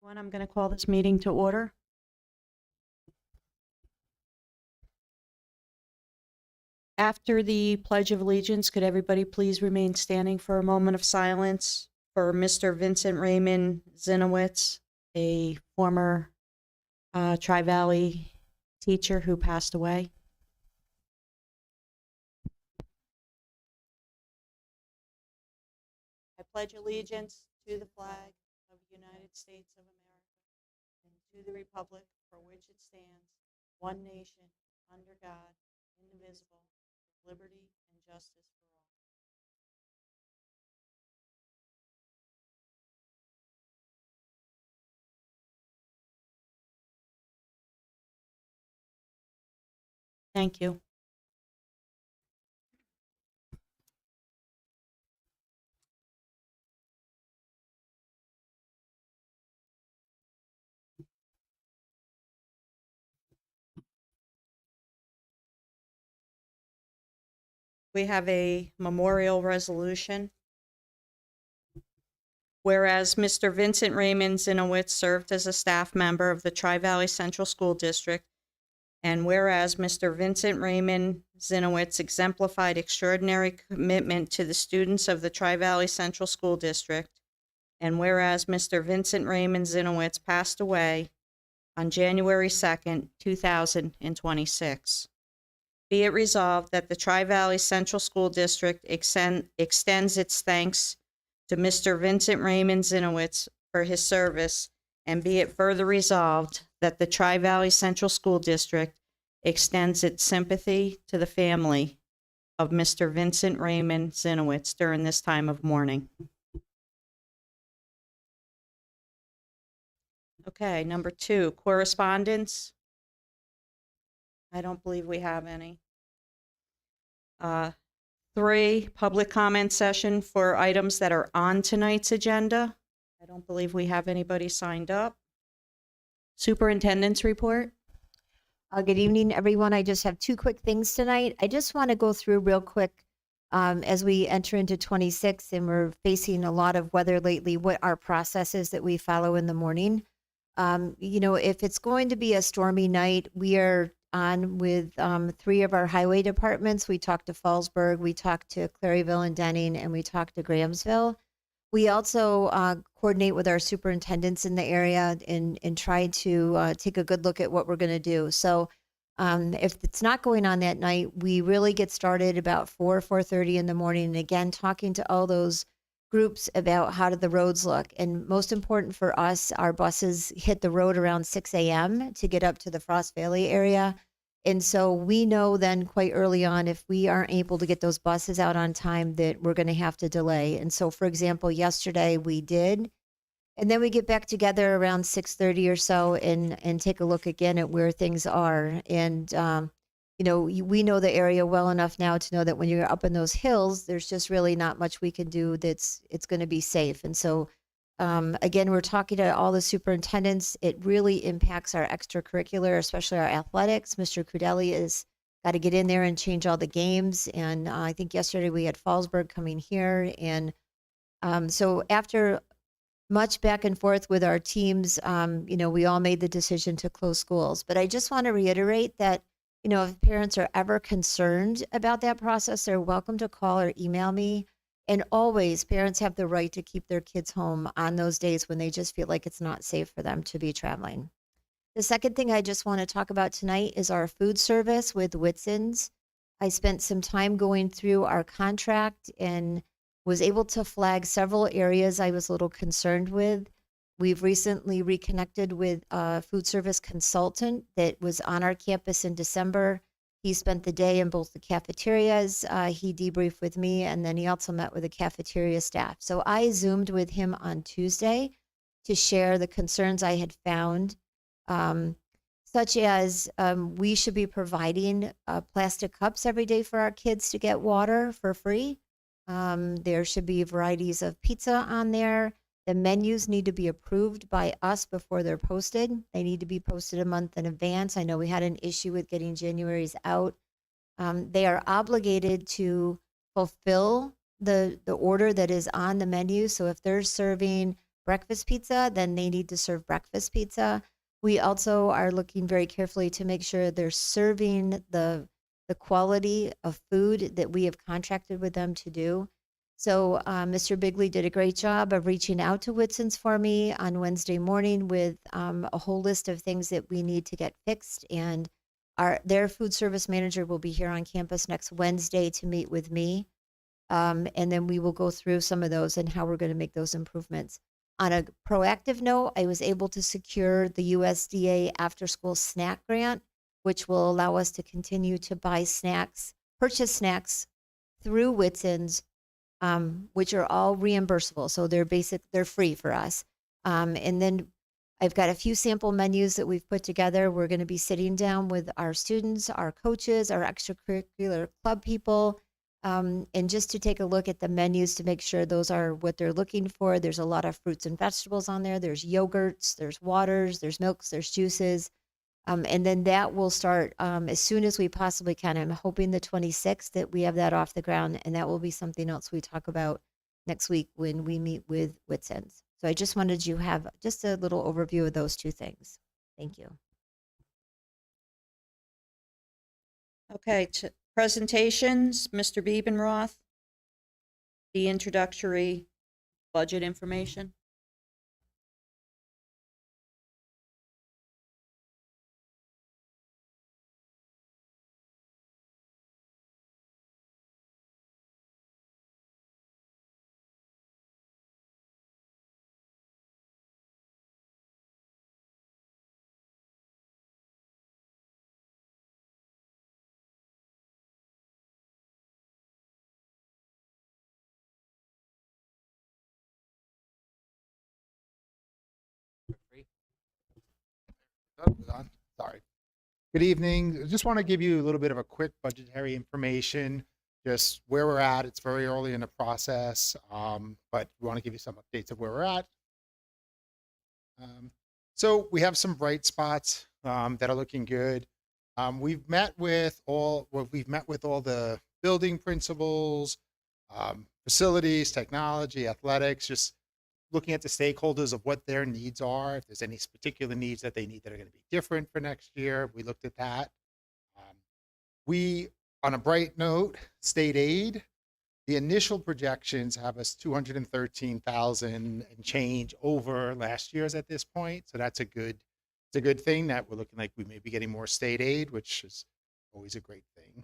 I'm going to call this meeting to order. After the Pledge of Allegiance, could everybody please remain standing for a moment of silence for Mr. Vincent Raymond Zinowitz, a former Tri-Valley teacher who passed away. I pledge allegiance to the flag of the United States of America and to the republic for which it stands, one nation, under God, indivisible, with liberty and justice for all. Thank you. We have a memorial resolution. Whereas Mr. Vincent Raymond Zinowitz served as a staff member of the Tri-Valley Central School District, and whereas Mr. Vincent Raymond Zinowitz exemplified extraordinary commitment to the students of the Tri-Valley Central School District, and whereas Mr. Vincent Raymond Zinowitz passed away on January 2nd, 2026. Be it resolved that the Tri-Valley Central School District extends its thanks to Mr. Vincent Raymond Zinowitz for his service, and be it further resolved that the Tri-Valley Central School District extends its sympathy to the family of Mr. Vincent Raymond Zinowitz during this time of mourning. Okay, number 2, correspondence. I don't believe we have any. 3, public comment session for items that are on tonight's agenda. I don't believe we have anybody signed up. Superintendent's report. Good evening, everyone. I just have 2 quick things tonight. I just want to go through real quick as we enter into 26 and we're facing a lot of weather lately, what our process is that we follow in the morning. If it's going to be a stormy night, we are on with 3 of our highway departments. We talked to Fallsburg, we talked to Claryville and Denning, and we talked to Grahamsville. We also coordinate with our superintendents in the area and try to take a good look at what we're going to do. So if it's not going on that night, we really get started about 4:30 in the morning. And again, talking to all those groups about how do the roads look. And most important for us, our buses hit the road around 6 a.m. to get up to the Frost Valley area. And so we know then quite early on, if we aren't able to get those buses out on time, that we're going to have to delay. And so, for example, yesterday we did. And then we get back together around 6:30 or so and take a look again at where things are. And, we know the area well enough now to know that when you're up in those hills, there's just really not much we can do it's going to be safe. And so, again, we're talking to all the superintendents. It really impacts our extracurricular, especially our athletics. Mr. Cudelli has got to get in there and change all the games. And I think yesterday we had Fallsburg coming here. And so after much back and forth with our teams, we all made the decision to close schools. But I just want to reiterate that, if parents are ever concerned about that process, they're welcome to call or email me. And always, parents have the right to keep their kids home on those days when they just feel like it's not safe for them to be traveling. The second thing I just want to talk about tonight is our food service with Whitson's. I spent some time going through our contract and was able to flag several areas I was a little concerned with. We've recently reconnected with a food service consultant that was on our campus in December. He spent the day in both the cafeterias. He debriefed with me, and then he also met with the cafeteria staff. So I Zoomed with him on Tuesday to share the concerns I had found, such as we should be providing plastic cups every day for our kids to get water for free. There should be varieties of pizza on there. The menus need to be approved by us before they're posted. They need to be posted a month in advance. I know we had an issue with getting January's out. They are obligated to fulfill the order that is on the menu. So if they're serving breakfast pizza, then they need to serve breakfast pizza. We also are looking very carefully to make sure they're serving the quality of food that we have contracted with them to do. So Mr. Bigley did a great job of reaching out to Whitson's for me on Wednesday morning with a whole list of things that we need to get fixed. And their food service manager will be here on campus next Wednesday to meet with me. And then we will go through some of those and how we're going to make those improvements. On a proactive note, I was able to secure the USDA after school snack grant, which will allow us to continue to buy snacks, purchase snacks through Whitson's, which are all reimbursable. So they're free for us. And then I've got a few sample menus that we've put together. We're going to be sitting down with our students, our coaches, our extracurricular club people, and just to take a look at the menus to make sure those are what they're looking for. There's a lot of fruits and vegetables on there. There's yogurts, there's waters, there's milks, there's juices. And then that will start as soon as we possibly can. I'm hoping the 26th that we have that off the ground, and that will be something else we talk about next week when we meet with Whitson's. So I just wanted you to have just a little overview of those two things. Thank you. Okay, presentations, Mr. Biebenroth, the introductory budget information. Oh, it was on. Sorry. Good evening. I just want to give you a little bit of a quick budgetary information, just where we're at. It's very early in the process, but we want to give you some updates of where we're at. So we have some bright spots that are looking good. We've met with all the building principals, facilities, technology, athletics, just looking at the stakeholders of what their needs are, if there's any particular needs that they need that are going to be different for next year. We looked at that. We, on a bright note, state aid, the initial projections have us 213,000 and change over last year's at this point. So it's a good thing that we're looking like we may be getting more state aid, which is always a great thing.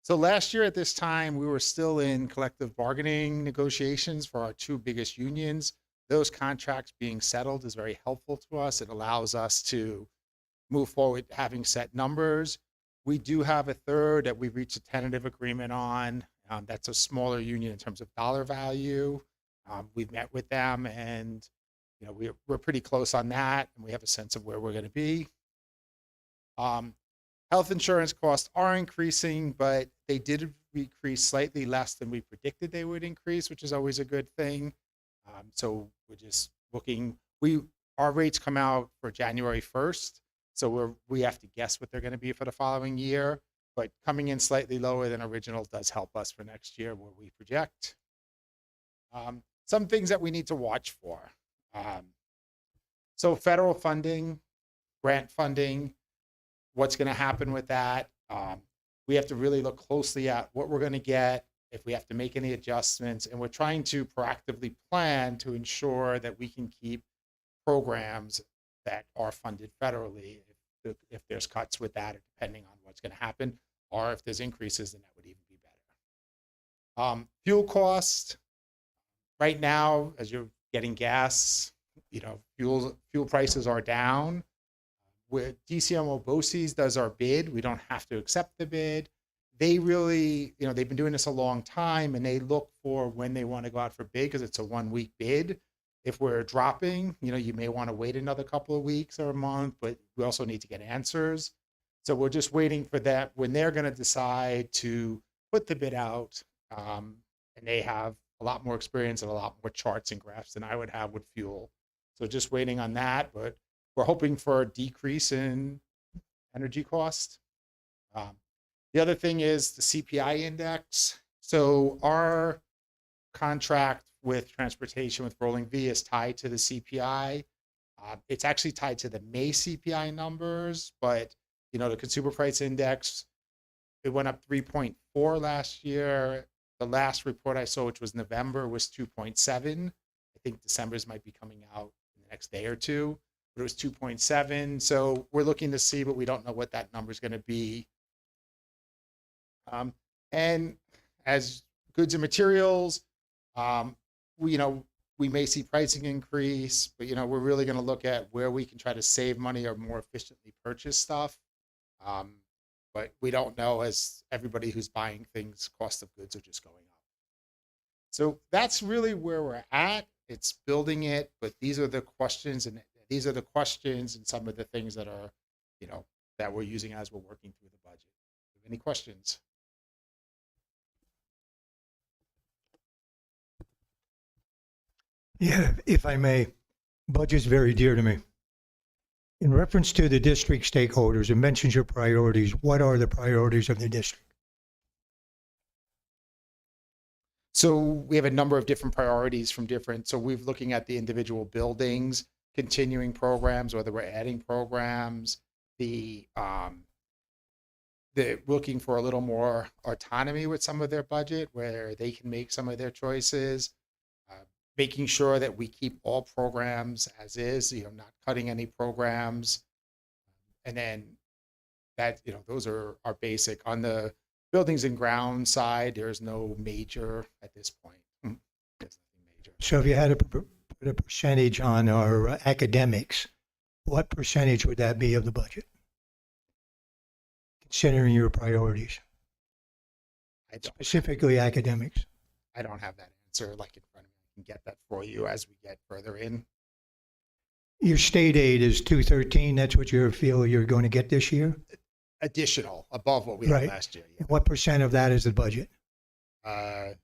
So last year at this time, we were still in collective bargaining negotiations for our two biggest unions. Those contracts being settled is very helpful to us. It allows us to move forward having set numbers. We do have a third that we've reached a tentative agreement on. That's a smaller union in terms of dollar value. We've met with them, and we're pretty close on that, and we have a sense of where we're going to be. Health insurance costs are increasing, but they did increase slightly less than we predicted they would increase, which is always a good thing. So we're just looking. Our rates come out for January 1st, so we have to guess what they're going to be for the following year. But coming in slightly lower than original does help us for next year where we project. Some things that we need to watch for. So federal funding, grant funding, what's going to happen with that. We have to really look closely at what we're going to get, if we have to make any adjustments, and we're trying to proactively plan to ensure that we can keep programs that are funded federally. If there's cuts with that, depending on what's going to happen, or if there's increases, then that would even be better. Fuel cost. Right now, as you're getting gas, fuel prices are down. With DCMO BOCES does our bid. We don't have to accept the bid. They really, they've been doing this a long time, and they look for when they want to go out for bid because it's a 1-week bid. If we're dropping, you may want to wait another couple of weeks or a month, but we also need to get answers. So we're just waiting for that when they're going to decide to put the bid out. And they have a lot more experience and a lot more charts and graphs than I would have with fuel. So just waiting on that, but we're hoping for a decrease in energy cost. The other thing is the CPI index. So our contract with transportation with rolling V is tied to the CPI. It's actually tied to the May CPI numbers, but the consumer price index, it went up 3.4 last year. The last report I saw, which was November, was 2.7. I think December's might be coming out in the next day or two, but it was 2.7. So we're looking to see, but we don't know what that number is going to be. And as goods and materials, we may see pricing increase, but we're really going to look at where we can try to save money or more efficiently purchase stuff. But we don't know, as everybody who's buying things, cost of goods are just going up. So that's really where we're at. It's building it, but these are the questions and some of the things that are, that we're using as we're working through the budget. Any questions? Yeah, if I may, budget's very dear to me. In reference to the district stakeholders, it mentions your priorities. What are the priorities of the district? So we have a number of different priorities so we're looking at the individual buildings, continuing programs, whether we're adding programs, they're looking for a little more autonomy with some of their budget where they can make some of their choices, making sure that we keep all programs as is, not cutting any programs. And then that, those are our basic. On the buildings and grounds side, there's no major at this point. There's nothing major. So if you had to put a percentage on our academics, what percentage would that be of the budget? Considering your priorities, specifically academics. I don't have that answer like in front of me. I can get that for you as we get further in. Your state aid is 213. That's what you feel you're going to get this year? Additional, above what we Right. had last year. Yeah. What percent of that is the budget? That's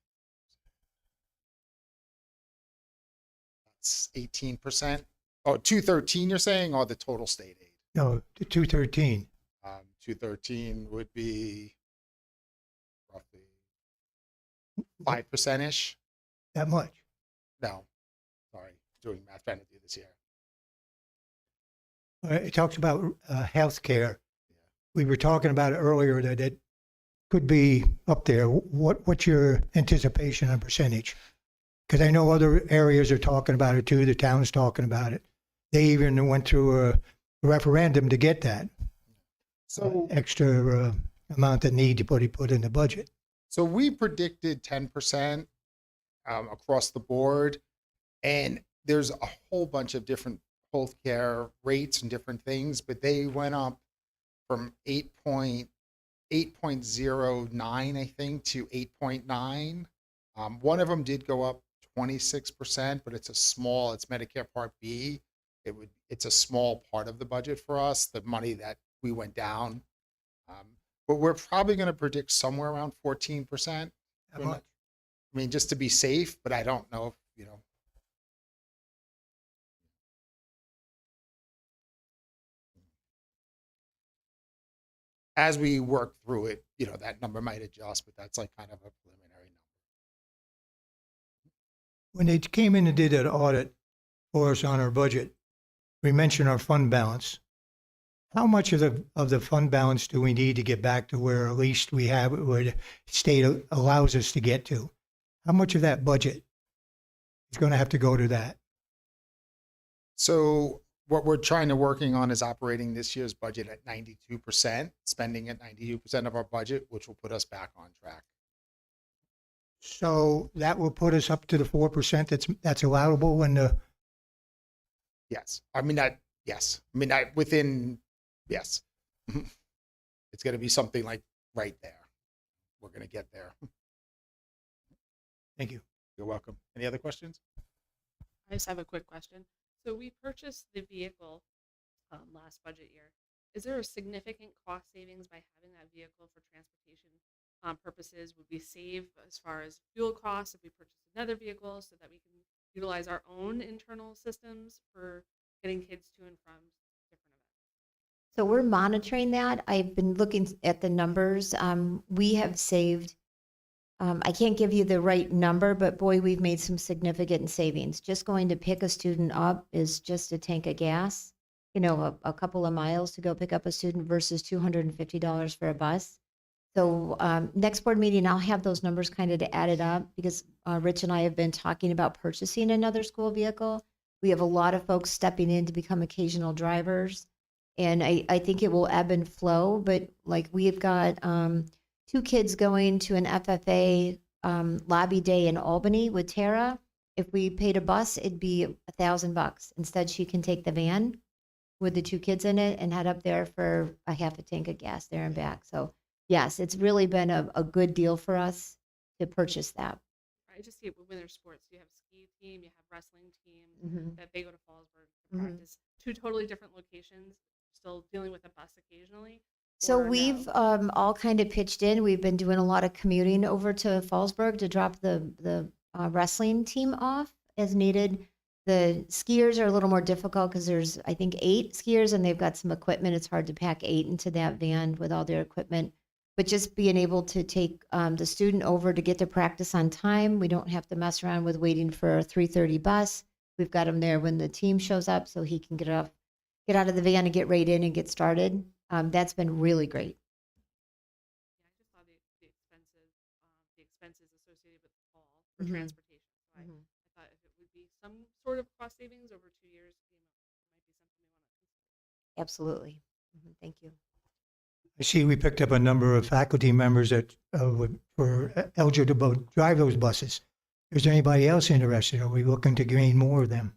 18%. Oh, 213 you're saying, or the total state aid? No, the 213. 213 would be roughly 5%-ish. That much? No, sorry, doing math, trying to do this here. It talks about health care. Yeah. We were talking about it earlier that it could be up there. What's your anticipation on percentage? Because I know other areas are talking about it too. The town's talking about it. They even went through a referendum to get that. So Extra amount that need to put in the budget. So we predicted 10% across the board, and there's a whole bunch of different healthcare rates and different things, but they went up from 8.09, I think, to 8.9. One of them did go up 26%, but it's Medicare Part B. It's a small part of the budget for us, the money that we went down. But we're probably going to predict somewhere around 14%. How much? I mean, just to be safe, but I don't know if, as we work through it, that number might adjust, but that's like kind of a preliminary number. When they came in and did that audit for us on our budget, we mentioned our fund balance. How much of the fund balance do we need to get back to where at least we have where the state allows us to get to? How much of that budget is going to have to go to that? So what we're working on is operating this year's budget at 92%, spending at 92% of our budget, which will put us back on track. So that will put us up to the 4% that's allowable in the. Yes. I mean, yes. I mean, yes. It's going to be something like right there. We're going to get there. Thank you. You're welcome. Any other questions? I just have a quick question. So we purchased the vehicle last budget year. Is there a significant cost savings by having that vehicle for transportation purposes? Would we save as far as fuel costs if we purchase another vehicle so that we can utilize our own internal systems for getting kids to and from different events? So we're monitoring that. I've been looking at the numbers. We have saved I can't give you the right number, but boy, we've made some significant savings. Just going to pick a student up is just a tank of gas, a couple of miles to go pick up a student versus $250 for a bus. So next board meeting, I'll have those numbers kind of added up because Rich and I have been talking about purchasing another school vehicle. We have a lot of folks stepping in to become occasional drivers. And I think it will ebb and flow, but like we've got 2 kids going to an FFA lobby day in Albany with Tara. If we paid a bus, it'd be $1,000. Instead, she can take the van with the 2 kids in it and head up there for a half a tank of gas there and back. So yes, it's really been a good deal for us to purchase that. I just see it with winter sports. You have ski team, you have wrestling team Mhm. that they go to Fallsburg to Mhm. practice. 2 totally different locations. Still dealing with a bus occasionally. So Or no? we've all kind of pitched in. We've been doing a lot of commuting over to Fallsburg to drop the wrestling team off as needed. The skiers are a little more difficult because there's, I think, 8 skiers and they've got some equipment. It's hard to pack 8 into that van with all their equipment. But just being able to take the student over to get to practice on time, we don't have to mess around with waiting for a 3:30 bus. We've got him there when the team shows up so he can get out of the van and get right in and get started. That's been really great. Yeah, I just saw the expenses associated with the fall for Mhm. transportation. So Mhm. I thought if it would be some sort of cost savings over 2 years, it might be something we want to consider. Absolutely. Thank you. I see we picked up a number of faculty members that were eligible to drive those buses. Is there anybody else interested? Are we looking to gain more of them?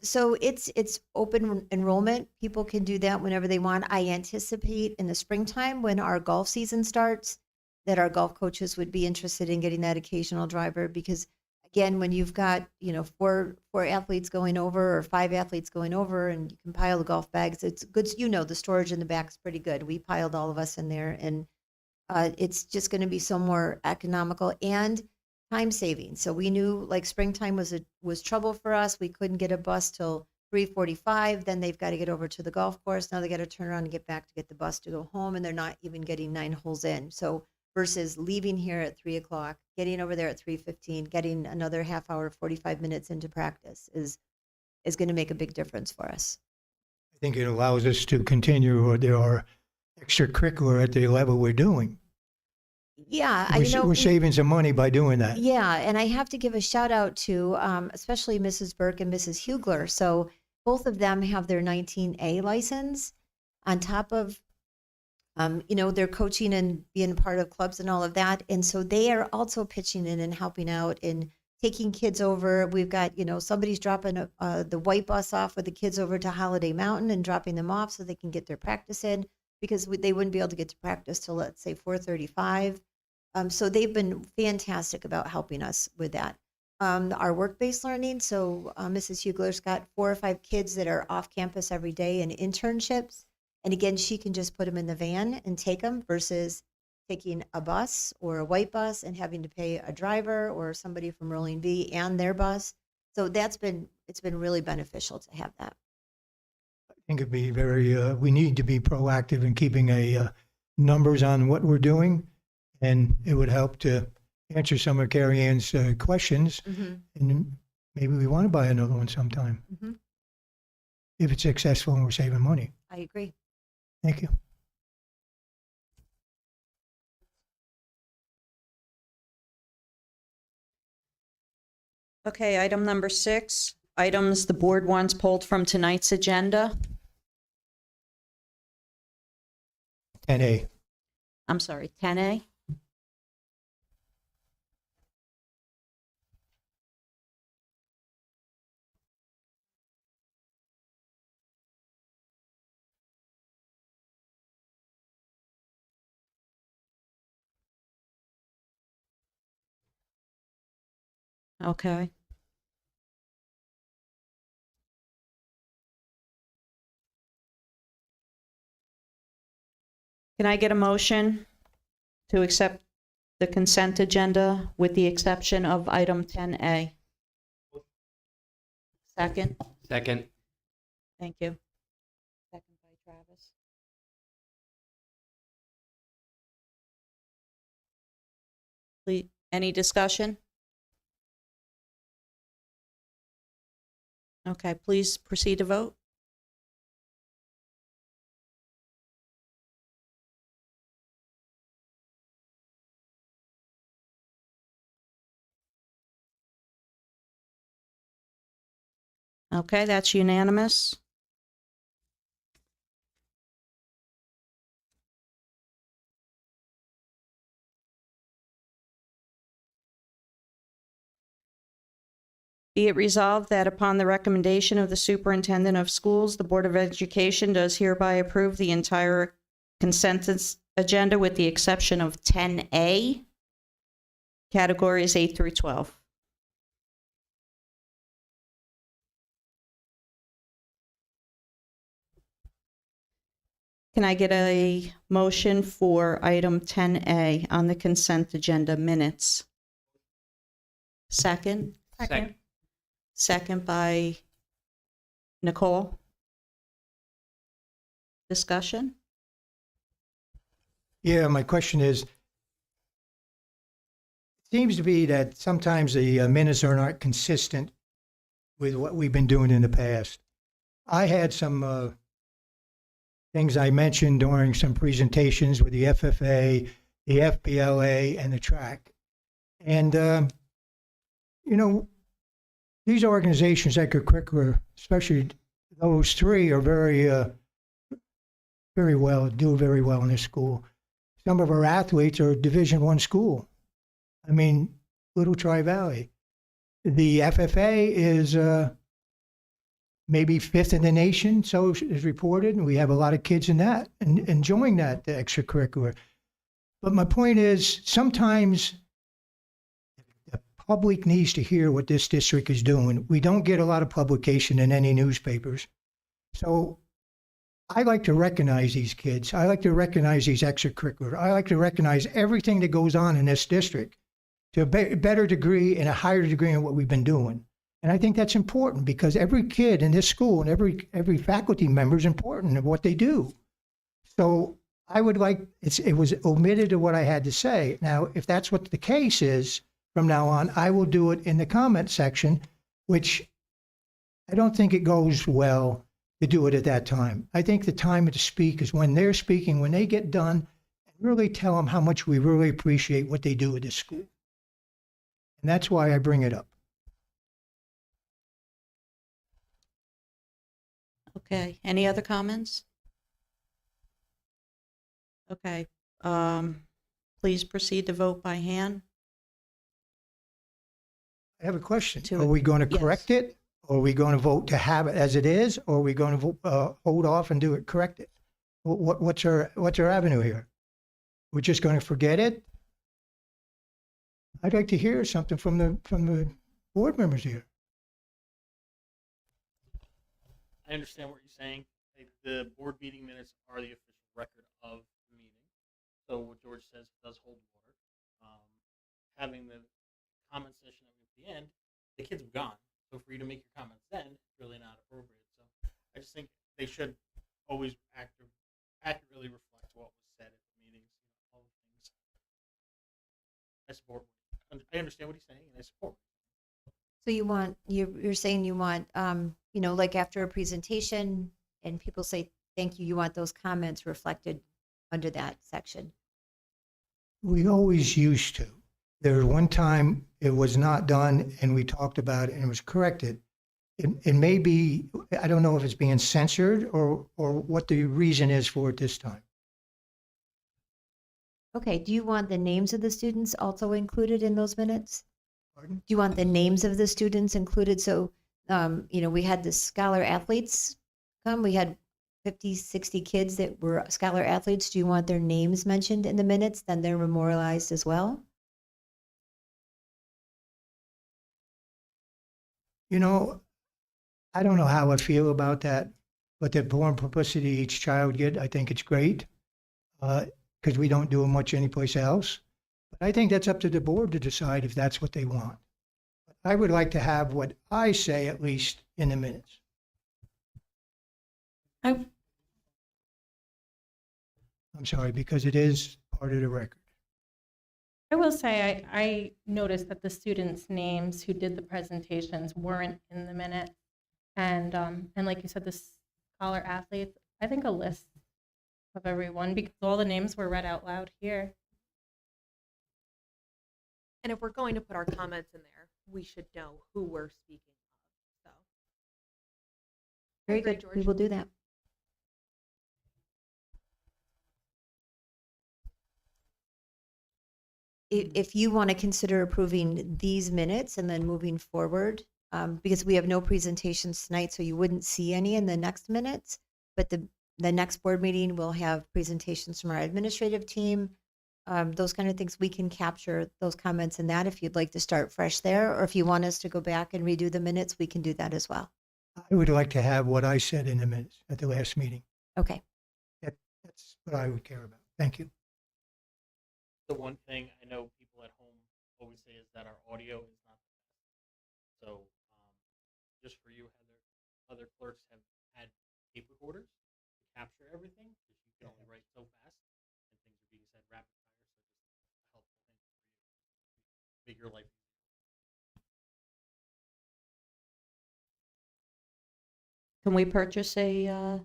So it's open enrollment. People can do that whenever they want. I anticipate in the springtime when our golf season starts that our golf coaches would be interested in getting that occasional driver because again, when you've got, four athletes going over or 5 athletes going over and you can pile the golf bags, it's good. The storage in the back is pretty good. We piled all of us in there and it's just going to be so more economical and time saving. So we knew like springtime was trouble for us. We couldn't get a bus till 3:45. Then they've got to get over to the golf course. Now they got to turn around and get back to get the bus to go home, and they're not even getting 9 holes in. So versus leaving here at 3 o'clock, getting over there at 3:15, getting another half hour, 45 minutes into practice is going to make a big difference for us. I think it allows us to continue or there are extracurricular at the level we're doing. Yeah, We're saving some money by doing that. Yeah, and I have to give a shout out to especially Mrs. Burke and Mrs. Hugler. So both of them have their 19A license on top of, their coaching and being part of clubs and all of that. And so they are also pitching in and helping out and taking kids over. We've got, somebody's dropping the white bus off with the kids over to Holiday Mountain and dropping them off so they can get their practice in because they wouldn't be able to get to practice till, let's say, 4:35. So they've been fantastic about helping us with that. Our work-based learning, so Mrs. Hugler's got 4 or 5 kids that are off campus every day in internships. And again, she can just put them in the van and take them versus taking a bus or a white bus and having to pay a driver or somebody from Rolling V and their bus. So it's been really beneficial to have that. I think it'd be we need to be proactive in keeping numbers on what we're doing. And it would help to answer some of Carrie Ann's questions. And maybe we want to buy another one sometime if it's successful and we're saving money. I agree. Thank you. Okay, item number 6, items the board wants pulled from tonight's agenda. 10A. I'm sorry, 10A. Okay. Can I get a motion to accept the consent agenda with the exception of item 10A? Second? Second. Thank you. Second by Travis. Please, Any discussion? Okay, please proceed to vote. Okay, that's unanimous. Be it resolved that upon the recommendation of the superintendent of schools, the Board of Education does hereby approve the entire consent agenda with the exception of 10A, categories 8 through 12. Can I get a motion for item 10A on the consent agenda minutes? Second? Second. Second by Nicole. Discussion? Yeah, my question is, it seems to be that sometimes the minutes are not consistent with what we've been doing in the past. I had some things I mentioned during some presentations with the FFA, the FPLA, and the track. And, you know, these organizations, extracurricular, especially those three, are very well, do very well in this school. Some of our athletes are Division I school. I mean, Little Tri-Valley. The FFA is maybe fifth in the nation, so is reported, and we have a lot of kids in that and enjoying that, the extracurricular. But my point is, sometimes the public needs to hear what this district is doing. We don't get a lot of publication in any newspapers. So I like to recognize these kids. I like to recognize these extracurricular. I like to recognize everything that goes on in this district to a better degree and a higher degree in what we've been doing. And I think that's important because every kid in this school and every faculty member is important in what they do. So I would like, it was omitted to what I had to say. Now, if that's what the case is from now on, I will do it in the comment section, which I don't think it goes well to do it at that time. I think the time to speak is when they're speaking, when they get done, and really tell them how much we really appreciate what they do at this school. And that's why I bring it up. Okay, any other comments? Okay, please proceed to vote by hand. I have a question. To Are we going to yes. correct it? Or are we going to vote to have it as it is? Or are we going to hold off and do it, correct it? What's our avenue here? We're just going to forget it? I'd like to hear something from the board members here. I understand what you're saying. Like, the board meeting minutes are the official record of the meeting. So what George says does hold water. Having the comment session at the end, the kids have gone. So for you to make your comments then, it's really not appropriate. So I just think they should always accurately reflect what was said at the meetings. All the things. I support. I understand what he's saying, and I support. So you want, you're saying you want, you know, like after a presentation and people say, thank you, you want those comments reflected under that section? We always used to. There was one time it was not done and we talked about it and it was corrected. It may be, I don't know if it's being censored or what the reason is for it this time. Okay, do you want the names of the students also included in those minutes? Pardon? Do you want the names of the students included? So, you know, we had the scholar athletes come, we had 50, 60 kids that were scholar athletes. Do you want their names mentioned in the minutes? Then they're memorialized as well? You know, I don't know how I feel about that, but the born publicity each child get, I think it's great because we don't do it much anyplace else. But I think that's up to the board to decide if that's what they want. I would like to have what I say at least in the minutes. I'm sorry, because it is part of the record. I will say I noticed that the students' names who did the presentations weren't in the minute. And like you said, the scholar athletes, I think a list of everyone, because all the names were read out loud here. And if we're going to put our comments in there, we should know who we're speaking of. So Very agree, good. We George. will do that. If you want to consider approving these minutes and then moving forward, because we have no presentations tonight, so you wouldn't see any in the next minutes, but the next board meeting will have presentations from our administrative team, those kind of things. We can capture those comments in that if you'd like to start fresh there, or if you want us to go back and redo the minutes, we can do that as well. I would like to have what I said in the minutes at the last meeting. Okay. That's what I would care about. Thank you. The one thing I know people at home always say is that our audio is not the best. So, just for you, Heather, other clerks have had tape recorders to capture everything because you can only write so fast and things are being said rapid fire. So, just a helpful thing for you. Make your life easier. Can we purchase a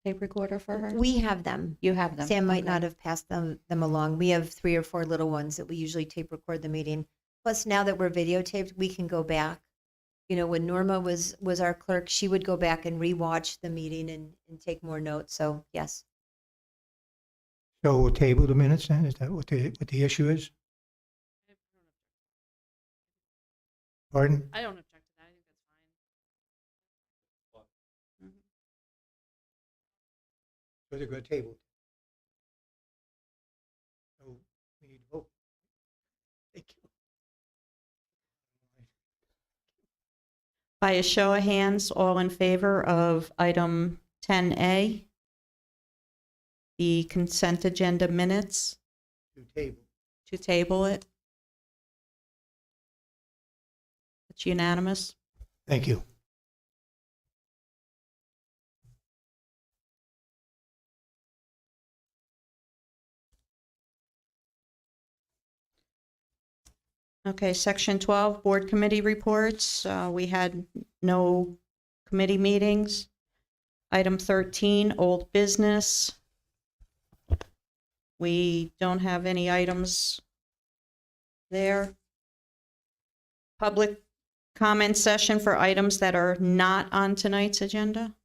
tape recorder for her? We have them. You have them. Sam might Okay. not have passed them along. We have 3 or 4 little ones that we usually tape record the meeting. Plus, now that we're videotaped, we can go back. You know, when Norma was our clerk, she would go back and rewatch the meeting and take more notes. So, yes. So we'll table the minutes then? Is that what the issue is? Pardon? I don't object to that. I think that's fine. So they're going to table. So we need to vote. Thank you. By a show of hands, all in favor of item 10A, the consent agenda minutes, To table. to table it? It's unanimous. Thank you. Okay, section 12, board committee reports. We had no committee meetings. Item 13, old business. We don't have any items there. Public comment session for items that are not on tonight's agenda?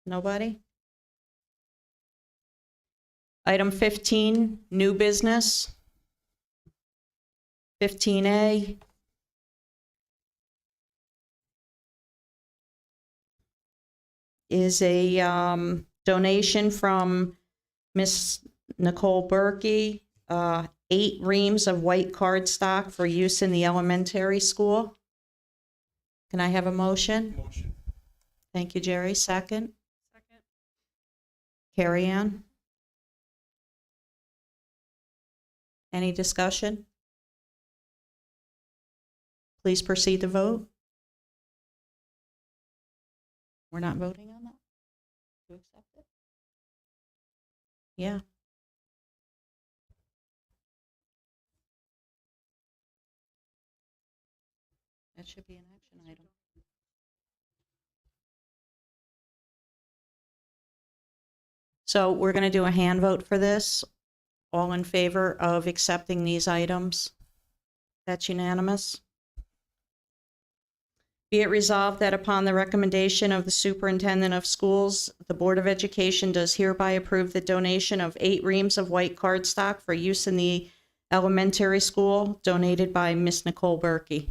Nobody? Item 15, new business. 15A. Is a donation from Miss Nicole Berkey, 8 reams of white cardstock for use in the elementary school. Can I have a motion? Motion. Thank you, Jerry. Second. Second. Carrie Ann? Any discussion? Please proceed to vote. We're not voting on that? To accept it? Yeah. That should be an action item. So we're going to do a hand vote for this. All in favor of accepting these items? That's unanimous. Be it resolved that upon the recommendation of the superintendent of schools, the Board of Education does hereby approve the donation of 8 reams of white cardstock for use in the elementary school donated by Miss Nicole Berkey.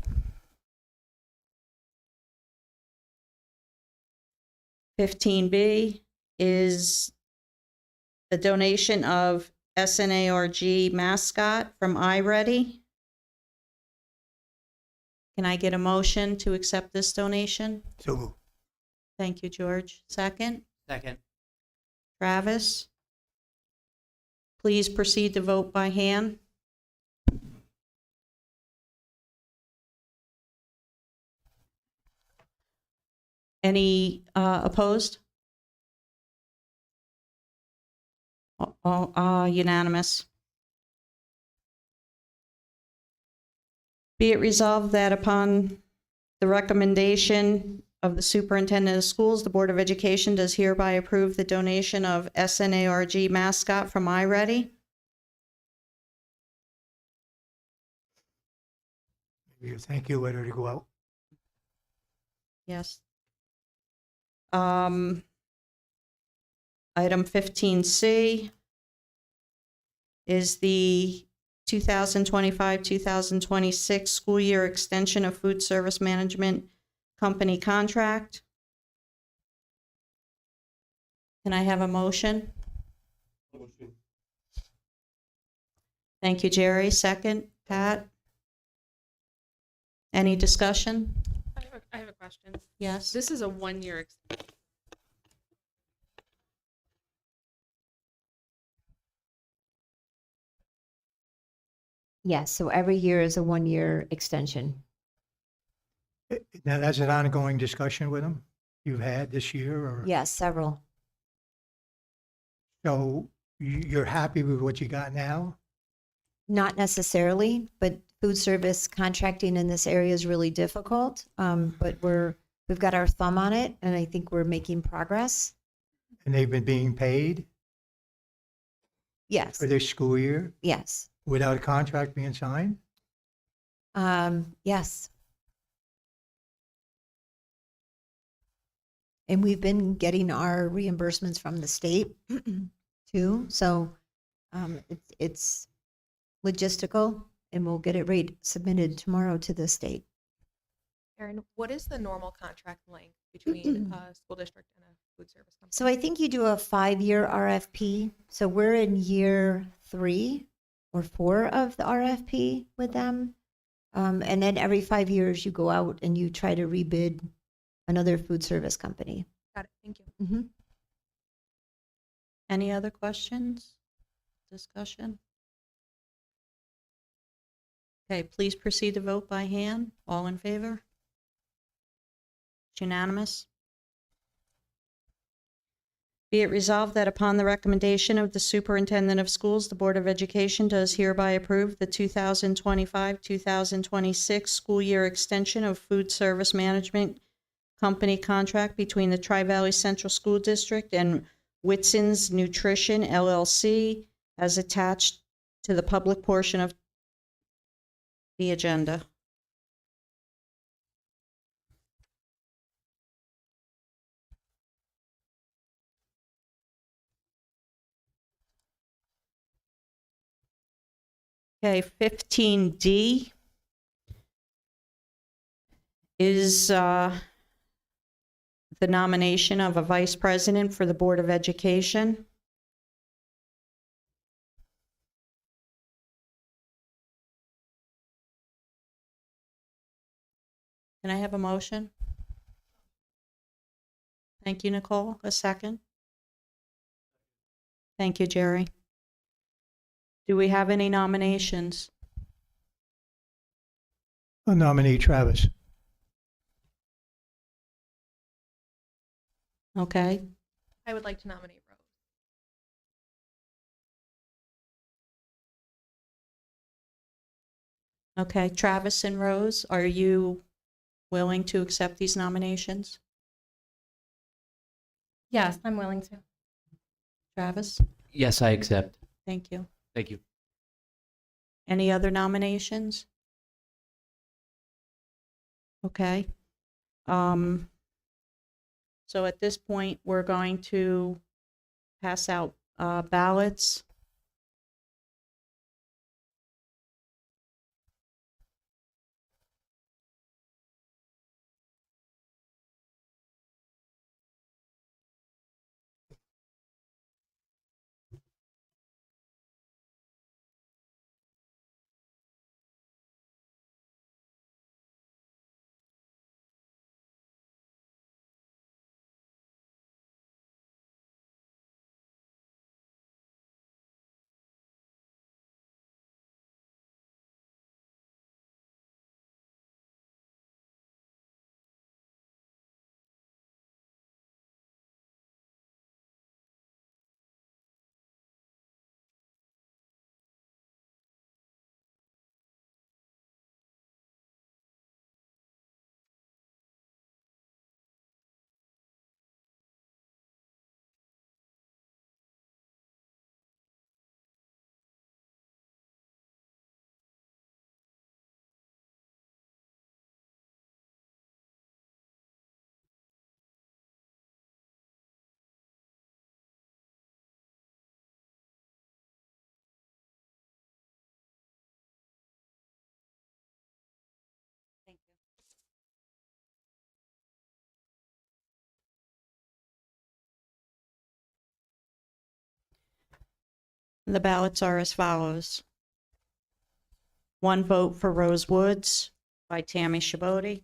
15B is the donation of SNARG mascot from iReady. Can I get a motion to accept this donation? So moved. Thank you, George. Second? Second. Travis? Please proceed to vote by hand. Any opposed? Unanimous. Be it resolved that upon the recommendation of the superintendent of schools, the Board of Education does hereby approve the donation of SNARG mascot from iReady. Maybe a thank you letter to go out. Yes. Item 15C is the 2025-2026 school year extension of food service management company contract. Can I have a motion? Thank you, Jerry. Second, Pat? Any discussion? I have a question. Yes. This is a 1-year Yes, so every year is a 1-year extension. Now, that's an ongoing discussion with them you've had this year, or? Yes, several. So you're happy with what you got now? Not necessarily, but food service contracting in this area is really difficult. But we've got our thumb on it, and I think we're making progress. And they've been being paid Yes, for this school year yes, without a contract being signed? yes. And we've been getting our reimbursements from the state too. So it's logistical, and we'll get it submitted tomorrow to the state. Erin, what is the normal contract length between a school district and a food service company? So I think you do a 5-year RFP. So we're in year 3 or 4 of the RFP with them. And then every 5 years you go out and you try to rebid another food service company. Got it. Thank you. Mhm. Any other questions? Discussion? Okay, please proceed to vote by hand. All in favor? It's unanimous. Be it resolved that upon the recommendation of the superintendent of schools, the Board of Education does hereby approve the 2025-2026 school year extension of food service management company contract between the Tri-Valley Central School District and Whitson's Nutrition LLC as attached to the public portion of the agenda. Okay, 15D is the nomination of a vice president for the Board of Education. Can I have a motion? Thank you, Nicole. A second? Thank you, Jerry. Do we have any nominations? I'll nominate Travis. Okay, I would like to nominate Rose. okay. Travis and Rose, are you willing to accept these nominations? Yes, I'm willing to. Travis? Yes, I accept. Thank you. Thank you. Any other nominations? Okay. So at this point, we're going to pass out ballots. The ballots are as follows. 1 vote for Rose Woods by Tammy Shaboti.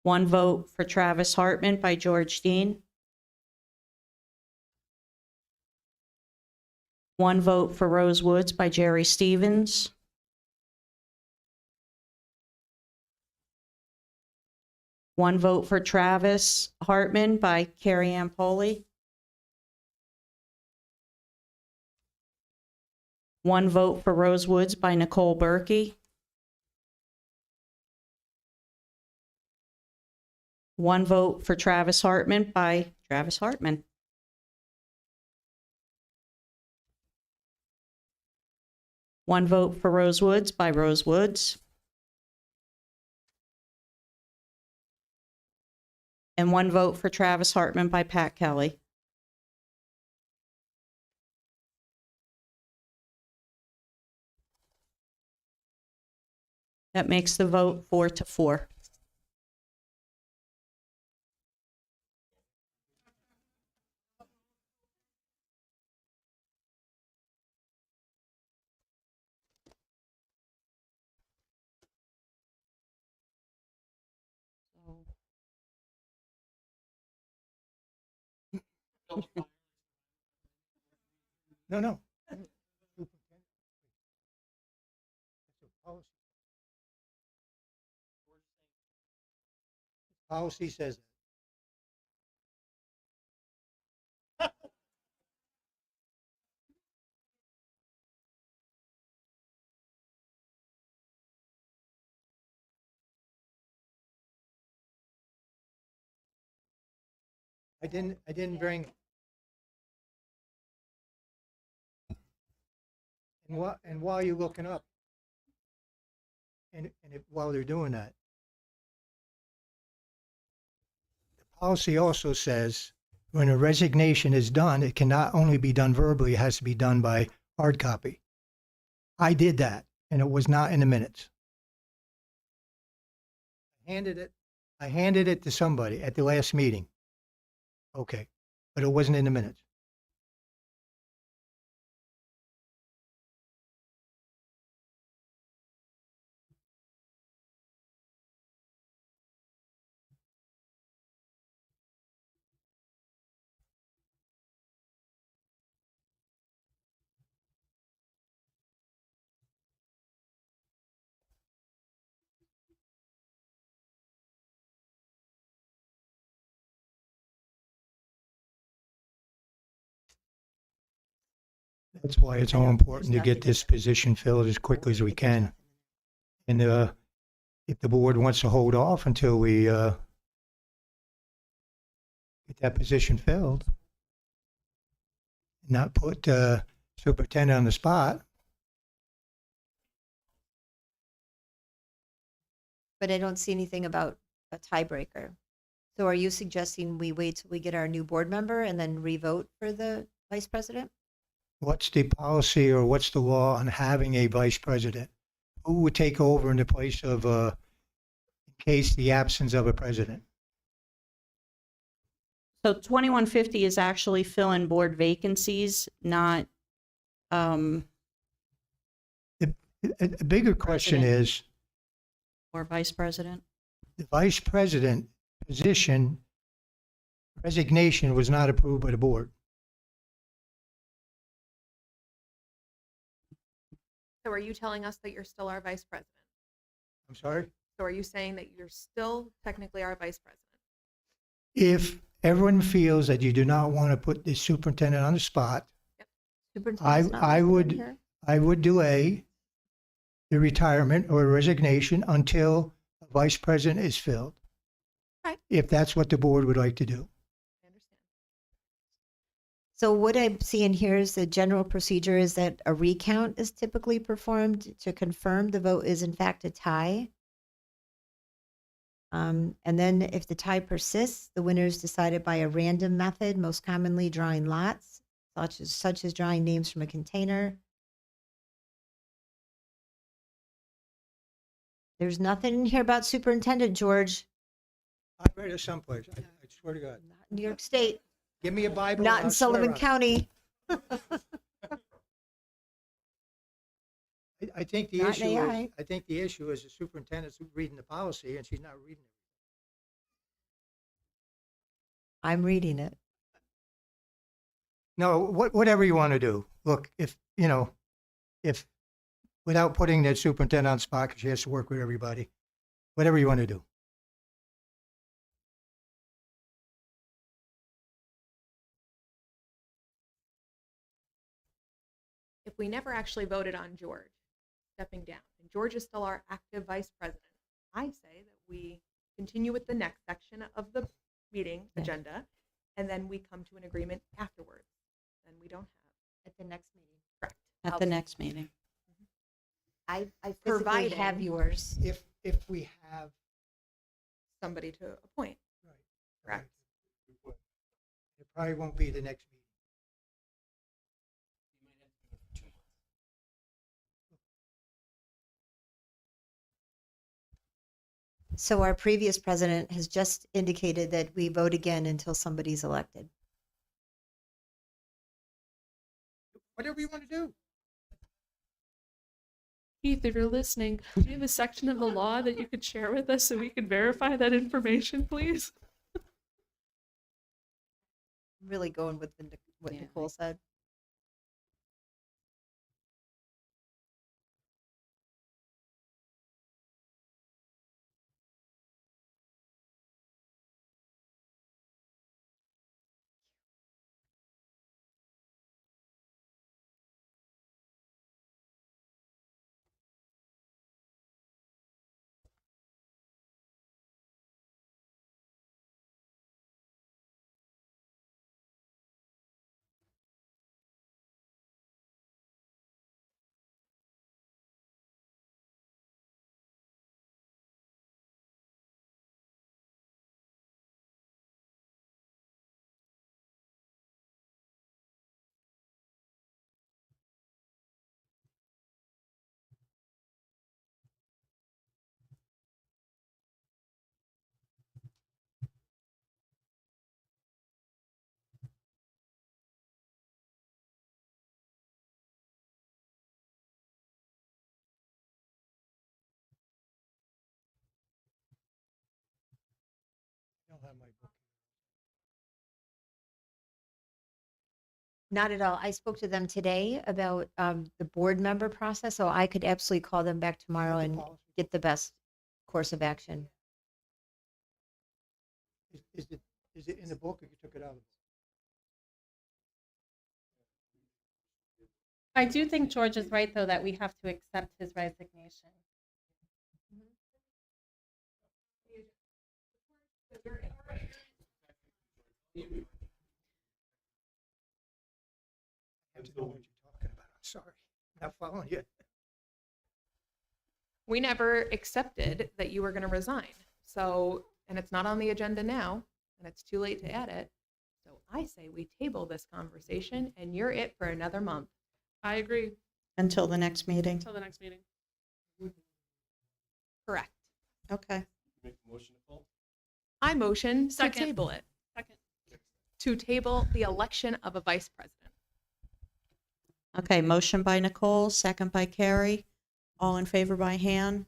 1 vote for Travis Hartman by George Dean. 1 vote for Rose Woods by Jerry Stevens. 1 vote for Travis Hartman by Carrie Ann Poley. 1 vote for Rose Woods by Nicole Berkey. 1 vote for Travis Hartman by Travis Hartman. 1 vote for Rose Woods by Rose Woods. And 1 vote for Travis Hartman by Pat Kelly. That makes the vote 4-4. No. Policy says that. I didn't bring. And while you're looking up, while they're doing that, the policy also says when a resignation is done, it can not only be done verbally, it has to be done by hard copy. I did that, and it was not in the minutes. I handed it to somebody at the last meeting. Okay, but it wasn't in the minutes. That's why it's so important to get this position filled as quickly as we can. And if the board wants to hold off until we get that position filled, not put superintendent on the spot. But I don't see anything about a tiebreaker. So are you suggesting we wait till we get our new board member and then revote for the vice president? What's the policy or what's the law on having a vice president? Who would take over in the place of, in case the absence of a president? So 2150 is actually filling board vacancies, not, A bigger question President. is, or vice president. the vice president position resignation was not approved by the board. So are you telling us that you're still our vice president? I'm sorry? So are you saying that you're still technically our vice president? If everyone feels that you do not want to put the superintendent on the spot, Superintendent's not I listed in would- here? I would delay the retirement or resignation until a vice president is filled. Okay. If that's what the board would like to do. I understand. So what I'm seeing here is the general procedure is that a recount is typically performed to confirm the vote is in fact a tie. And then if the tie persists, the winner is decided by a random method, most commonly drawing lots, such as drawing names from a container. There's nothing in here about superintendent, George. I read it someplace. I swear to God. Not in New York State. Give me a Bible. Not and in I'll swear Sullivan on it. County. I think the Not issue an is, AI. I think the issue is the superintendent's reading the policy and she's not reading it. I'm reading it. No, whatever you want to do. Look, if, if, without putting that superintendent on the spot, because she has to work with everybody, whatever you want to do. If we never actually voted on George stepping down, and George is still our active vice president, I say that we continue with the next section of the meeting Yeah. agenda, and then we come to an agreement afterwards. Then we don't have. At the next meeting. Correct. At the next meeting. I physically have Providing- yours. If we have. Somebody to appoint. Right. Correct. It probably won't be the next meeting. So our previous president has just indicated that we vote again until somebody's elected. Whatever you want to do. Keith, if you're listening, do you have a section of the law that you could share with us so we can verify that information, please? I'm really going with what Yeah. Nicole said. I don't have my book. Not at all. I spoke to them today about the board member process, so I could absolutely call them back tomorrow The and policy. get the best course of action. Is it in the book or you took it out of the book? I do think George is right, though, that we have to accept his resignation. I have to know what you're talking about. I'm sorry. Not following you. We never accepted that you were going to resign. So, and it's not on the agenda now, and it's too late to add it. So I say we table this conversation and you're it for another month. I agree. Until the next meeting. Until the next meeting. Correct. Okay. Make a motion, Nicole? I motion to Second. table it, Second. to table the election of a vice president. Okay, motion by Nicole, second by Carrie. All in favor by hand?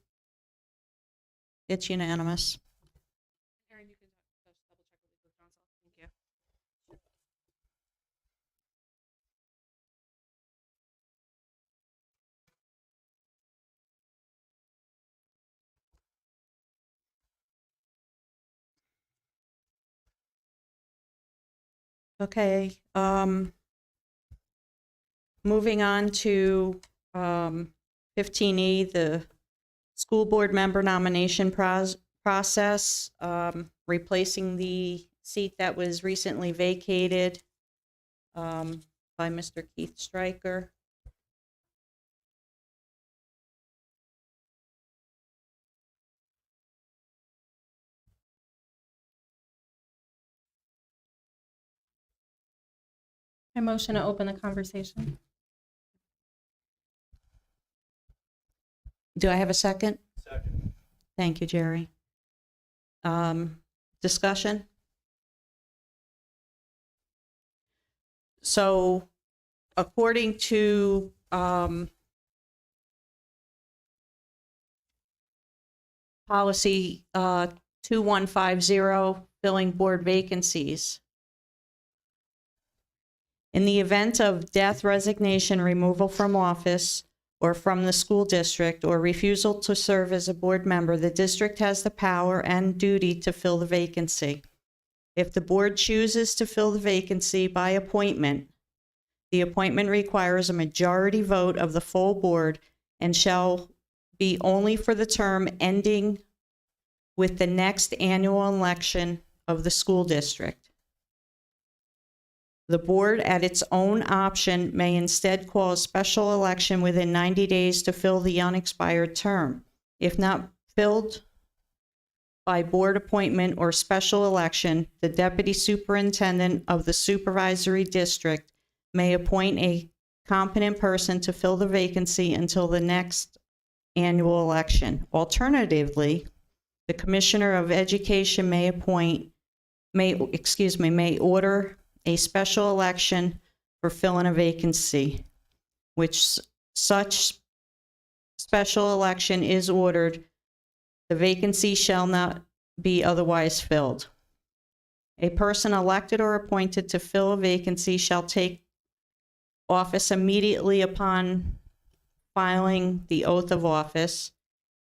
It's unanimous. Erin, you can just double check with council. Thank you. Okay, moving on to 15E, the school board member nomination process, replacing the seat that was recently vacated by Mr. Keith Stryker. I motion to open the conversation. Do I have a second? Second. Thank you, Jerry. Discussion? So according to policy 2150, filling board vacancies, in the event of death, resignation, removal from office, or from the school district, or refusal to serve as a board member, the district has the power and duty to fill the vacancy. If the board chooses to fill the vacancy by appointment, the appointment requires a majority vote of the full board and shall be only for the term ending with the next annual election of the school district. The board, at its own option, may instead call a special election within 90 days to fill the unexpired term. If not filled by board appointment or special election, the deputy superintendent of the supervisory district may appoint a competent person to fill the vacancy until the next annual election. Alternatively, the Commissioner of Education may order a special election for filling a vacancy, which such special election is ordered, the vacancy shall not be otherwise filled. A person elected or appointed to fill a vacancy shall take office immediately upon filing the oath of office.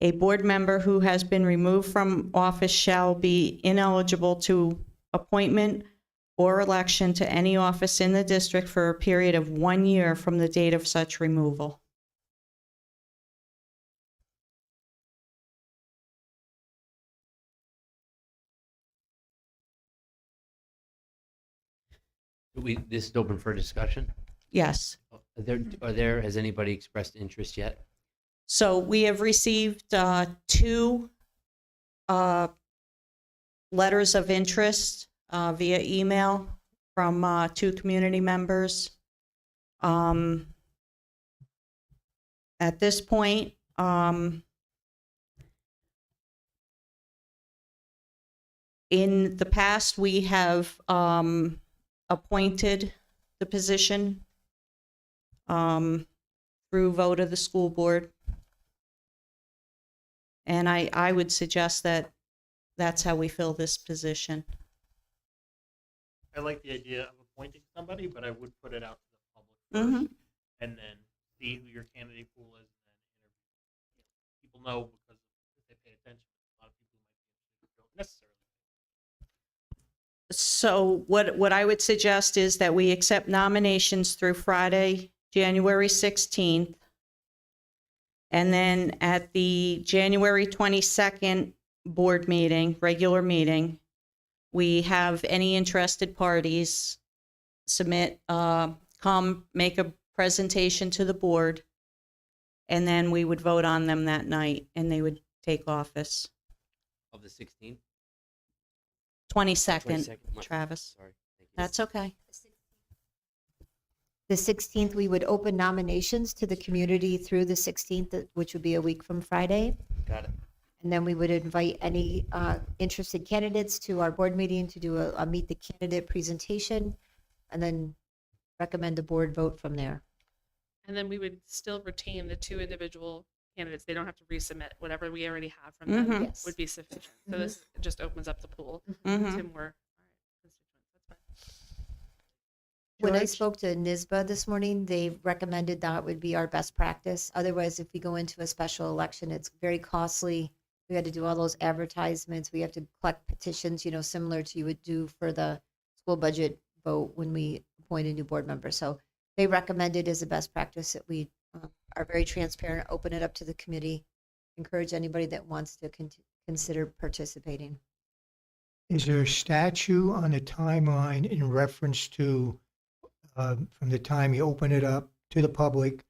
A board member who has been removed from office shall be ineligible to appointment or election to any office in the district for a period of 1 year from the date of such removal. This is open for discussion. Yes. Has anybody expressed interest yet? So we have received 2 letters of interest via email from 2 community members. At this point, in the past, we have appointed the position through vote of the school board. And I would suggest that that's how we fill this position. I like the idea of appointing somebody, but I would put it out to the public first, and then see who your candidate pool is, and then interview. People know because if they pay attention, a lot of people don't necessarily. So what I would suggest is that we accept nominations through Friday, January 16th. And then at the January 22nd board meeting, regular meeting, we have any interested parties submit, come make a presentation to the board, and then we would vote on them that night, and they would take office. Of the 16th? 22nd, 22nd. Travis. Sorry. Thank you. That's okay. The 16th, we would open nominations to the community through the 16th, which would be a week from Friday. Got it. And then we would invite any interested candidates to our board meeting to do a meet the candidate presentation, and then recommend the board vote from there. And then we would still retain the 2 individual candidates. They don't have to resubmit. Whatever we already have from them Yes. would be sufficient. So this just opens up the pool Mhm. to more constituents. That's fine. When I George? spoke to NISBA this morning, they recommended that would be our best practice. Otherwise, if we go into a special election, it's very costly. We had to do all those advertisements. We have to collect petitions, similar to you would do for the school budget vote when we appoint a new board member. So they recommended as a best practice that we are very transparent, open it up to the committee, encourage anybody that wants to consider participating. Is there a statute on a timeline in reference to from the time you open it up to the public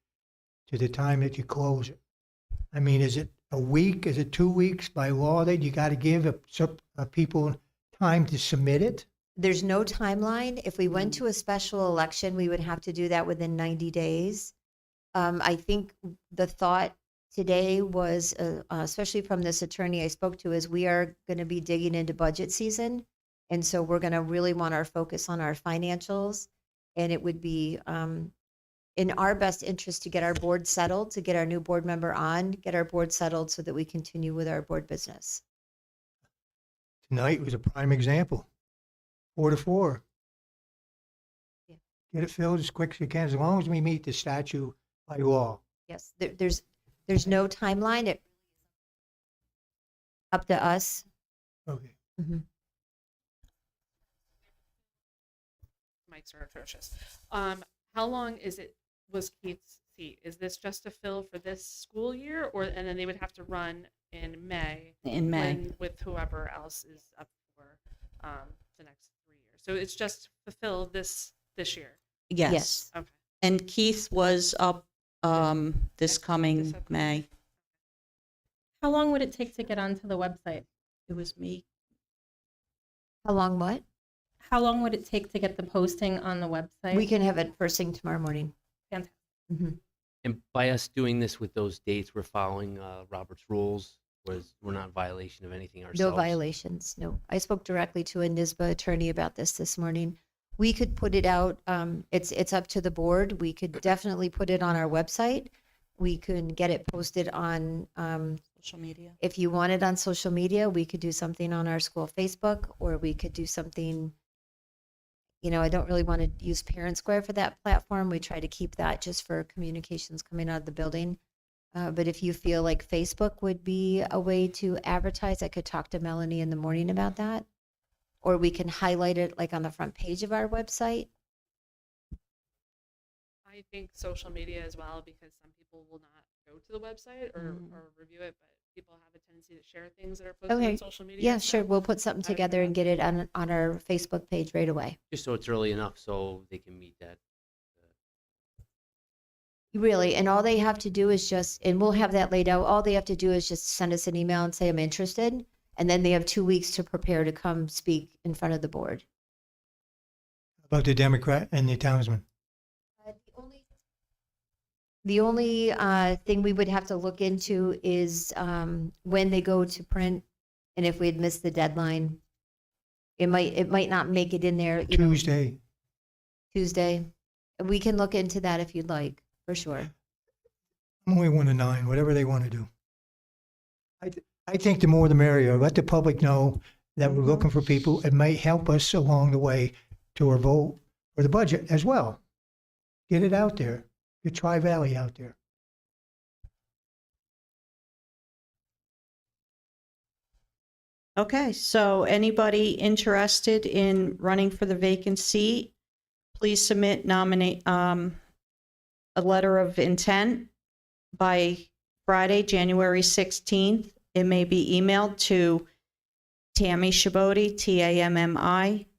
to the time that you close it? I mean, is it a week? Is it 2 weeks by law that you got to give people time to submit it? There's no timeline. If we went to a special election, we would have to do that within 90 days. I think the thought today was, especially from this attorney I spoke to, is we are going to be digging into budget season. And so we're going to really want our focus on our financials. And it would be in our best interest to get our board settled, to get our new board member on, get our board settled so that we continue with our board business. Tonight was a prime example. 4-4. Yeah. Get it filled as quick as you can, as long as we meet the statute by law. Yes, there's no timeline. It up to us. Okay. Mhm. Mics are atrocious. How long was Keith's seat? Is this just a fill for this school year, and then they would have to run in May? In May. With whoever else is up for the next 3 years. So it's just fulfill this year. Yes. Yes. Okay. And Keith was up this coming upcoming- May. How long would it take to get onto the website? It was me. How long what? How long would it take to get the posting on the website? We can have it first thing tomorrow morning. Fantastic. Mhm. And by us doing this with those dates, we're following Robert's rules. We're not in violation of anything ourselves. No violations, no. I spoke directly to a NISBA attorney about this morning. We could put it out, it's up to the board. We could definitely put it on our website. We can get it posted on, Social media. if you want it on social media, we could do something on our school Facebook, or we could do something, I don't really want to use Parent Square for that platform. We try to keep that just for communications coming out of the building. But if you feel like Facebook would be a way to advertise, I could talk to Melanie in the morning about that. Or we can highlight it like on the front page of our website. I think social media as well, because some people will not go to the website or review it, but people have a tendency to share things that are posted Okay. on social media. Yeah, so sure. We'll put something I would together do and that. get it on our Facebook page right away. Just so it's early enough so they can meet that. Really, and all they have to do is and we'll have that laid out. All they have to do is just send us an email and say, I'm interested. And then they have 2 weeks to prepare to come speak in front of the board. About the Democrat and the townsman. The only thing we would have to look into is when they go to print, and if we had missed the deadline. It might not make it in there, Tuesday. Tuesday. We can look into that if you'd like, for sure. I'm only 1 to 9, whatever they want to do. I think the more the merrier. Let the public know that we're looking for people. It might help us along the way to our vote for the budget as well. Get it out there. Get Tri-Valley out there. Okay, so anybody interested in running for the vacant seat, please submit a letter of intent by Friday, January 16th. It may be emailed to Tammy Shaboty,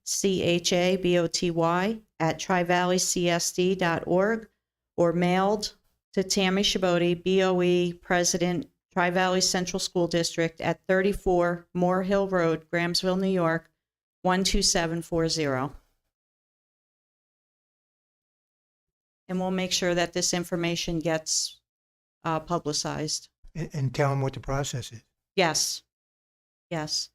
TAMMICHABOTY @trivalleycsd.org, or mailed to Tammy Shaboty, BOE, President, Tri-Valley Central School District at 34 Moore Hill Road, Grahamsville, New York, 12740. And we'll make sure that this information gets publicized. And tell them what the process is. Yes. Yes.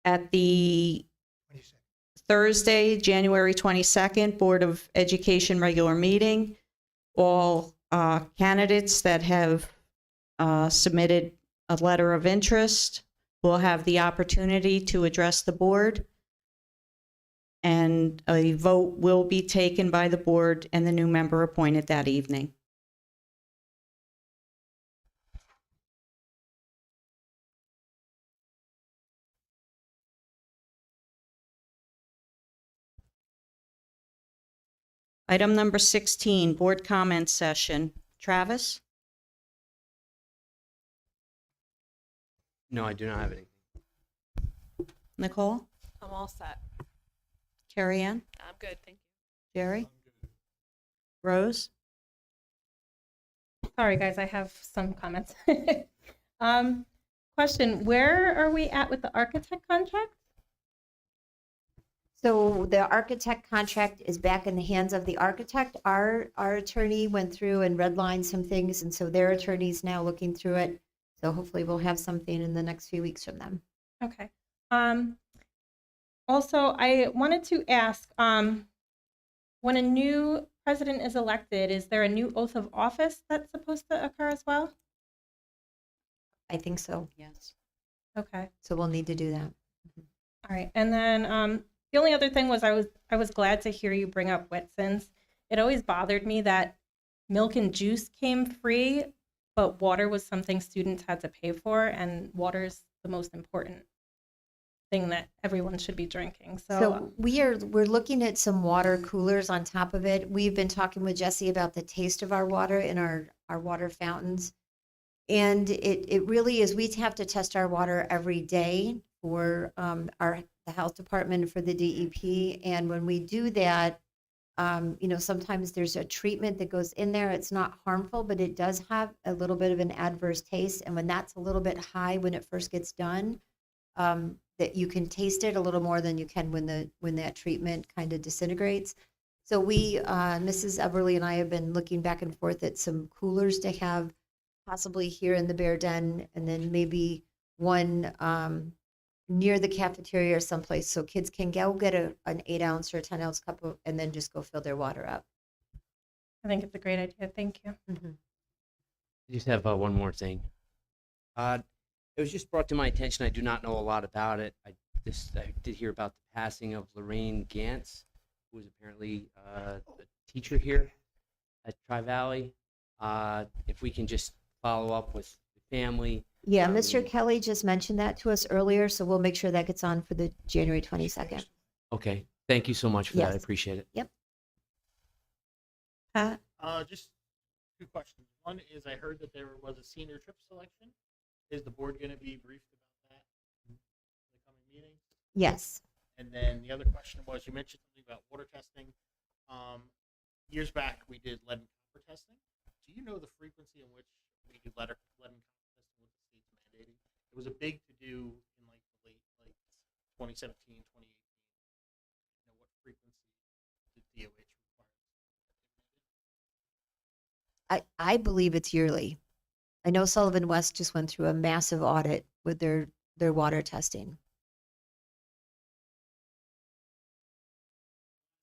At the Thursday, January 22nd, Board of Education regular meeting, all candidates that have submitted a letter of interest will have the opportunity to address the board, and a vote will be taken by the board and the new member appointed that evening. Item number 16, board comment session. Travis? No, I do not have anything. Nicole? I'm all set. Carrie Ann? I'm good, thank you. Jerry? Rose? Sorry, guys, I have some comments. Question, where are we at with the architect contract? So the architect contract is back in the hands of the architect. Our attorney went through and redlined some things, and so their attorney's now looking through it. So hopefully we'll have something in the next few weeks from them. Okay. Also, I wanted to ask, when a new president is elected, is there a new oath of office that's supposed to occur as well? I think so. Yes. Okay. So we'll need to do that. All right. And then the only other thing was I was glad to hear you bring up Whitson's. It always bothered me that milk and juice came free, but water was something students had to pay for, and water is the most important thing that everyone should be drinking. So we're looking at some water coolers on top of it. We've been talking with Jesse about the taste of our water in our water fountains. And it really is, we have to test our water every day for the health department, for the DEP. And when we do that, sometimes there's a treatment that goes in there. It's not harmful, but it does have a little bit of an adverse taste. And when that's a little bit high when it first gets done, that you can taste it a little more than you can when that treatment kind of disintegrates. So we, Mrs. Everly and I have been looking back and forth at some coolers to have possibly here in the Bear Den, and then maybe one near the cafeteria or someplace so kids can go get an 8-ounce or a 10-ounce cup and then just go fill their water up. I think it's a great idea. Thank you. I just have one more thing. It was just brought to my attention. I do not know a lot about it. I did hear about the passing of Lorraine Gantz, who was apparently a teacher here at Tri-Valley. If we can just follow up with the family. Yeah, Mr. Kelly just mentioned that to us earlier, so we'll make sure that gets on for the January 22nd. Okay. Thank you so much for that. I Yes. appreciate it. Yep. Pat? Just 2 questions. One is I heard that there was a senior trip selection. Is the board going to be briefed about that in the coming meeting? Yes. And then the other question was, you mentioned something about water testing. Years back, we did lead and copper testing. Do you know the frequency in which we do lead and copper testing with the state's mandating? It was a big to-do in like the late 2017, 2018. What frequency did DOH require? I believe it's yearly. I know Sullivan West just went through a massive audit with their water testing.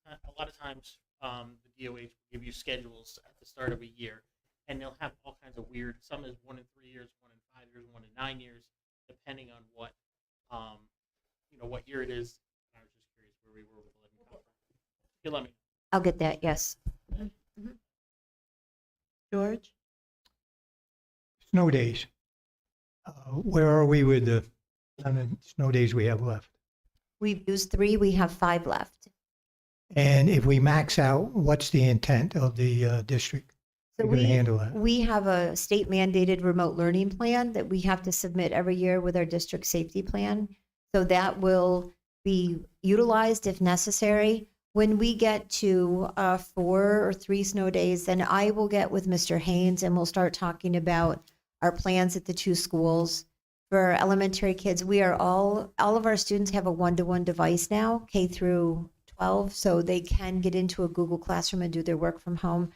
A lot of times, the DOH will give you schedules at the start of a year, and they'll have all kinds of weird. Some is 1 in 3 years, 1 in 5 years, 1 in 9 years, depending on what, what year it is. I was just curious where we were with lead and copper. You let me know. I'll get that, yes. George? Snow days. Where are we with the snow days we have left? We've used 3, we have 5 left. And if we max out, what's the intent of the district? So We're going to handle that. we have a state mandated remote learning plan that we have to submit every year with our district safety plan. So that will be utilized if necessary. When we get to 4 or 3 snow days, then I will get with Mr. Haynes and we'll start talking about our plans at the 2 schools. For our elementary kids, we are all of our students have a one-to-one device now, K through 12, so they can get into a Google Classroom and do their work from home.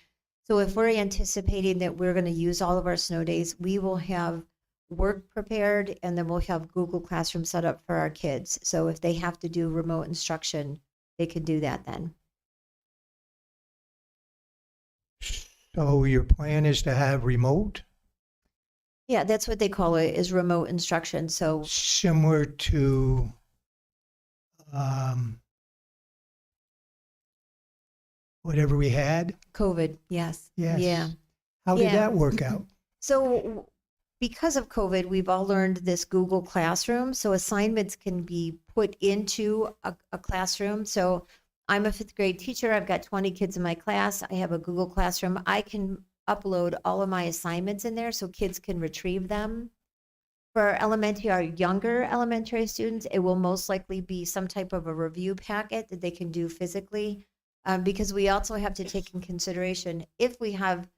So if we're anticipating that we're going to use all of our snow days, we will have work prepared and then we'll have Google Classroom set up for our kids. So if they have to do remote instruction, they can do that then. So your plan is to have remote, Yeah, that's what they call it, is remote instruction. So similar to whatever we had? COVID, yes. Yes. Yeah. How did Yeah. that work out? So because of COVID, we've all learned this Google Classroom. So assignments can be put into a classroom. So I'm a 5th grade teacher. I've got 20 kids in my class. I have a Google Classroom. I can upload all of my assignments in there so kids can retrieve them. For our younger elementary students, it will most likely be some type of a review packet that they can do physically. Because we also have to take in consideration if we have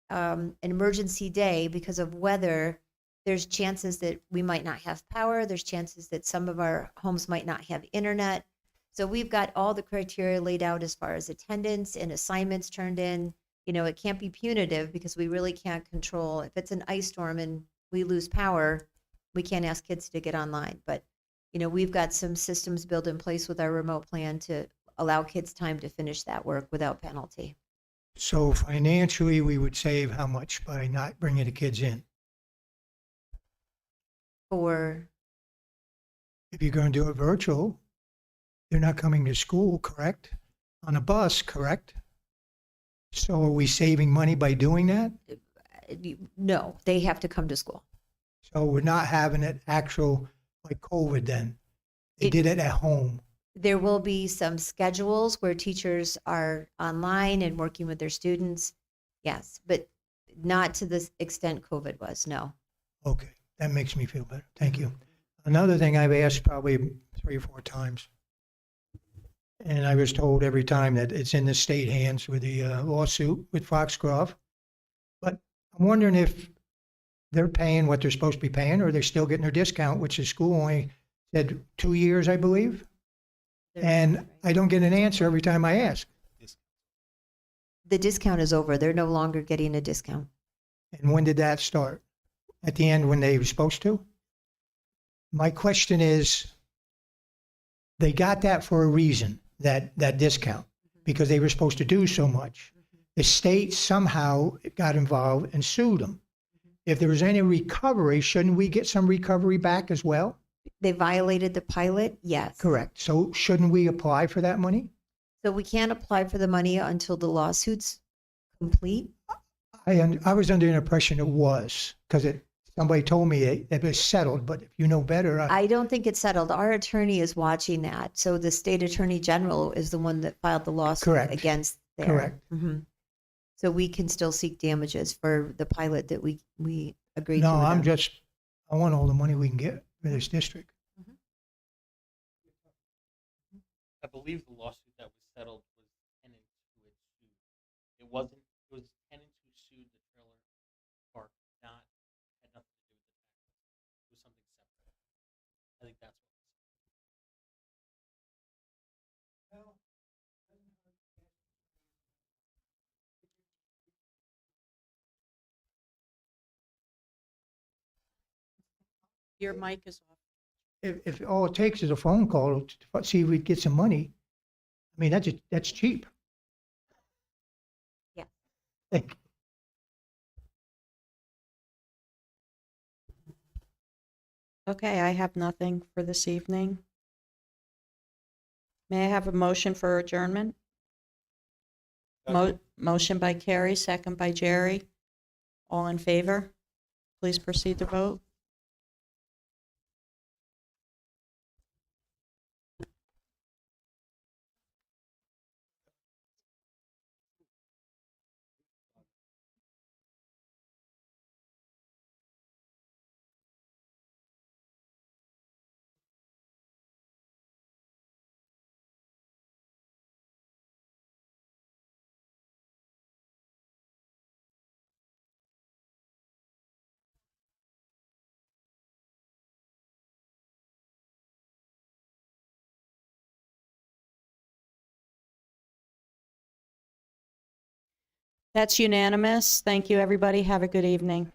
an emergency day because of weather, there's chances that we might not have power. There's chances that some of our homes might not have internet. So we've got all the criteria laid out as far as attendance and assignments turned in. It can't be punitive because we really can't control. If it's an ice storm and we lose power, we can't ask kids to get online. But you know, we've got some systems built in place with our remote plan to allow kids time to finish that work without penalty. So financially, we would save how much by not bringing the kids in? For, If you're going to do it virtual, they're not coming to school, correct? On a bus, correct? So are we saving money by doing that? no, they have to come to school. So we're not having it actual, like COVID then? They It- did it at home. There will be some schedules where teachers are online and working with their students. Yes, but not to the extent COVID was, no. Okay, that makes me feel better. Thank you. Another thing I've asked probably 3 or 4 times, and I was told every time that it's in the state hands with the lawsuit with Foxcroft. But I'm wondering if they're paying what they're supposed to be paying, or they're still getting their discount, which the school only said 2 years, I believe. And I don't get an answer every time I ask. The discount is over. They're no longer getting a discount. And when did that start? At the end when they were supposed to? My question is, they got that for a reason, that discount, because they were supposed to do so much. The state somehow got involved and sued them. If there was any recovery, shouldn't we get some recovery back as well? They violated the pilot, yes. Correct. So shouldn't we apply for that money? So we can't apply for the money until the lawsuit's complete. I was under the impression it was, because somebody told me it was settled, but if you know better, I don't think it's settled. Our attorney is watching that. So the state attorney general is the one that filed the lawsuit Correct. against there. Correct. Mhm. So we can still seek damages for the pilot that we agreed to. no, with I'm them. I want all the money we can get for this district. I believe the lawsuit that was settled was tenants who had sued. It wasn't. It was tenants who sued the trailer park, not had nothing to do with the taxes. It was something separate. I think that's what. Your mic is off. If all it takes is a phone call to see if we get some money, I mean, that's cheap. Yeah. Thank- Okay, I have nothing for this evening. May I have a motion for adjournment? Motion by Carrie, second by Jerry. All in favor? Please proceed to vote. That's unanimous. Thank you, everybody. Have a good evening.